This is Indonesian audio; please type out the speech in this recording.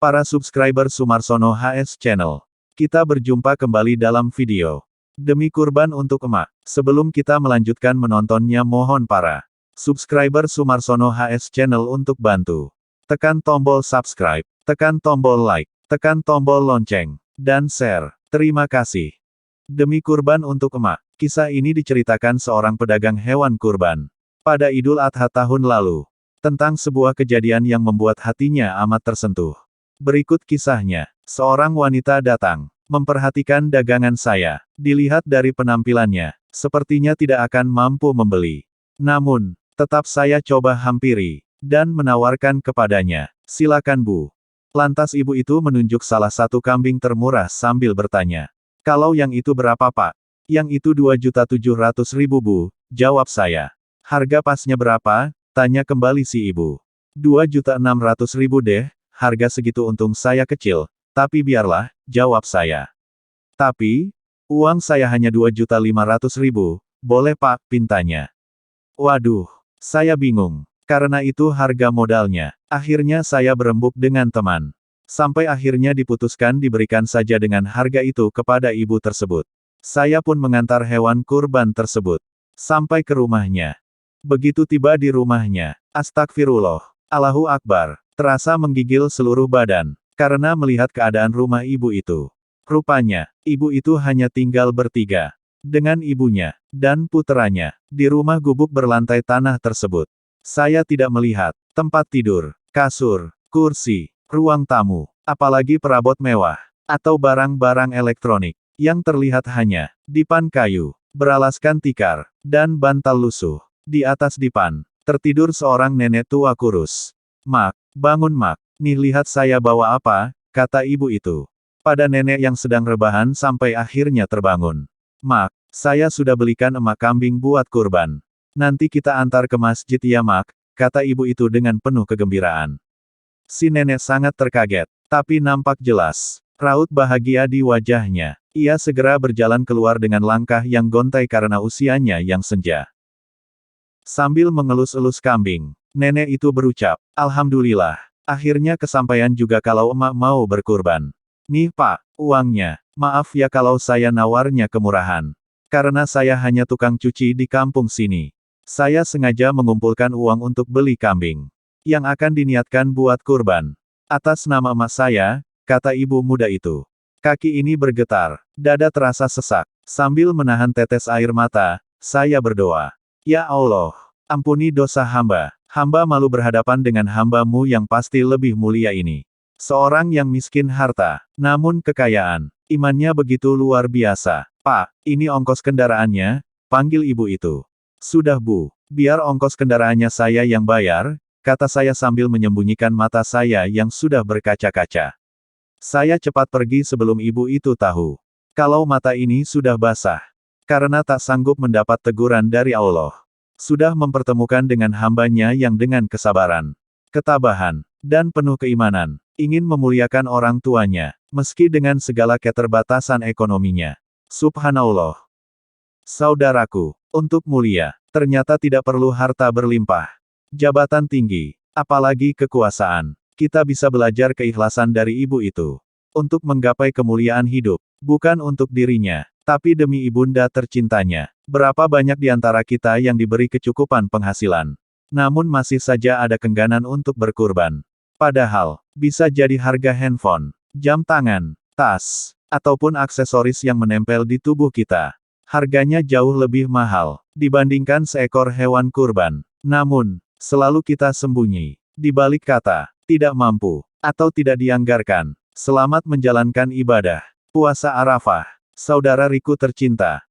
para subscriber Sumarsono HS Channel. Kita berjumpa kembali dalam video demi kurban untuk emak. Sebelum kita melanjutkan menontonnya, mohon para subscriber Sumarsono HS Channel untuk bantu tekan tombol subscribe, tekan tombol like, tekan tombol lonceng, dan share. Terima kasih. Demi kurban untuk emak. Kisah ini diceritakan seorang pedagang hewan kurban pada Idul Adha tahun lalu, tentang sebuah kejadian yang membuat hatinya amat tersentuh. Berikut kisahnya. Seorang wanita datang, memperhatikan dagangan saya. Dilihat dari penampilannya, sepertinya tidak akan mampu membeli. Namun, tetap saya coba hampiri, dan menawarkan kepadanya. Silakan Bu. Lantas ibu itu menunjuk salah satu kambing termurah sambil bertanya. Kalau yang itu berapa Pak? Yang itu 2.700.000 Bu, jawab saya. Harga pasnya berapa? Tanya kembali si ibu. 2.600.000 deh. Harga segitu untung saya kecil, tapi biarlah, jawab saya. Tapi, uang saya hanya 2.500.000, boleh Pak, pintanya. Waduh, saya bingung, karena itu harga modalnya. Akhirnya saya berembuk dengan teman. Sampai akhirnya diputuskan diberikan saja dengan harga itu kepada ibu tersebut. Saya pun mengantar hewan kurban tersebut sampai ke rumahnya. Begitu tiba di rumahnya, astagfirullah, Allahu Akbar. Terasa menggigil seluruh badan, karena melihat keadaan rumah ibu itu. Rupanya, ibu itu hanya tinggal bertiga. Dengan ibunya, dan puteranya, di rumah gubuk berlantai tanah tersebut. Saya tidak melihat tempat tidur, kasur, kursi, ruang tamu, apalagi perabot mewah, atau barang-barang elektronik. Yang terlihat hanya, dipan kayu, beralaskan tikar, dan bantal lusuh. Di atas dipan, tertidur seorang nenek tua kurus. Mak, bangun Mak, nih lihat saya bawa apa, kata ibu itu. Pada nenek yang sedang rebahan sampai akhirnya terbangun. Mak, saya sudah belikan emak kambing buat kurban. Nanti kita antar ke masjid ya Mak, kata ibu itu dengan penuh kegembiraan. Si nenek sangat terkaget, tapi nampak jelas raut bahagia di wajahnya. Ia segera berjalan keluar dengan langkah yang gontai karena usianya yang senja. Sambil mengelus-elus kambing, nenek itu berucap, Alhamdulillah, akhirnya kesampaian juga kalau emak mau berkurban. Nih Pak, uangnya, maaf ya kalau saya nawarnya kemurahan. Karena saya hanya tukang cuci di kampung sini. Saya sengaja mengumpulkan uang untuk beli kambing yang akan diniatkan buat kurban. Atas nama emak saya, kata ibu muda itu. Kaki ini bergetar, dada terasa sesak. Sambil menahan tetes air mata, saya berdoa. Ya Allah, ampuni dosa hamba. Hamba malu berhadapan dengan hamba-Mu yang pasti lebih mulia ini. Seorang yang miskin harta, namun kekayaan, imannya begitu luar biasa. Pak, ini ongkos kendaraannya, panggil ibu itu. Sudah Bu, biar ongkos kendaraannya saya yang bayar, kata saya sambil menyembunyikan mata saya yang sudah berkaca-kaca. Saya cepat pergi sebelum ibu itu tahu kalau mata ini sudah basah. Karena tak sanggup mendapat teguran dari Allah. Sudah mempertemukan dengan hambanya yang dengan kesabaran, ketabahan, dan penuh keimanan, ingin memuliakan orang tuanya, meski dengan segala keterbatasan ekonominya. Subhanallah. Saudaraku, untuk mulia, ternyata tidak perlu harta berlimpah, jabatan tinggi, apalagi kekuasaan. Kita bisa belajar keikhlasan dari ibu itu. Untuk menggapai kemuliaan hidup, bukan untuk dirinya, tapi demi ibunda tercintanya. Berapa banyak di antara kita yang diberi kecukupan penghasilan, namun masih saja ada kengganan untuk berkurban. Padahal, bisa jadi harga handphone, jam tangan, tas, ataupun aksesoris yang menempel di tubuh kita. Harganya jauh lebih mahal, dibandingkan seekor hewan kurban. Namun, selalu kita sembunyi, di balik kata, tidak mampu, atau tidak dianggarkan. Selamat menjalankan ibadah puasa Arafah. Saudara Riku tercinta,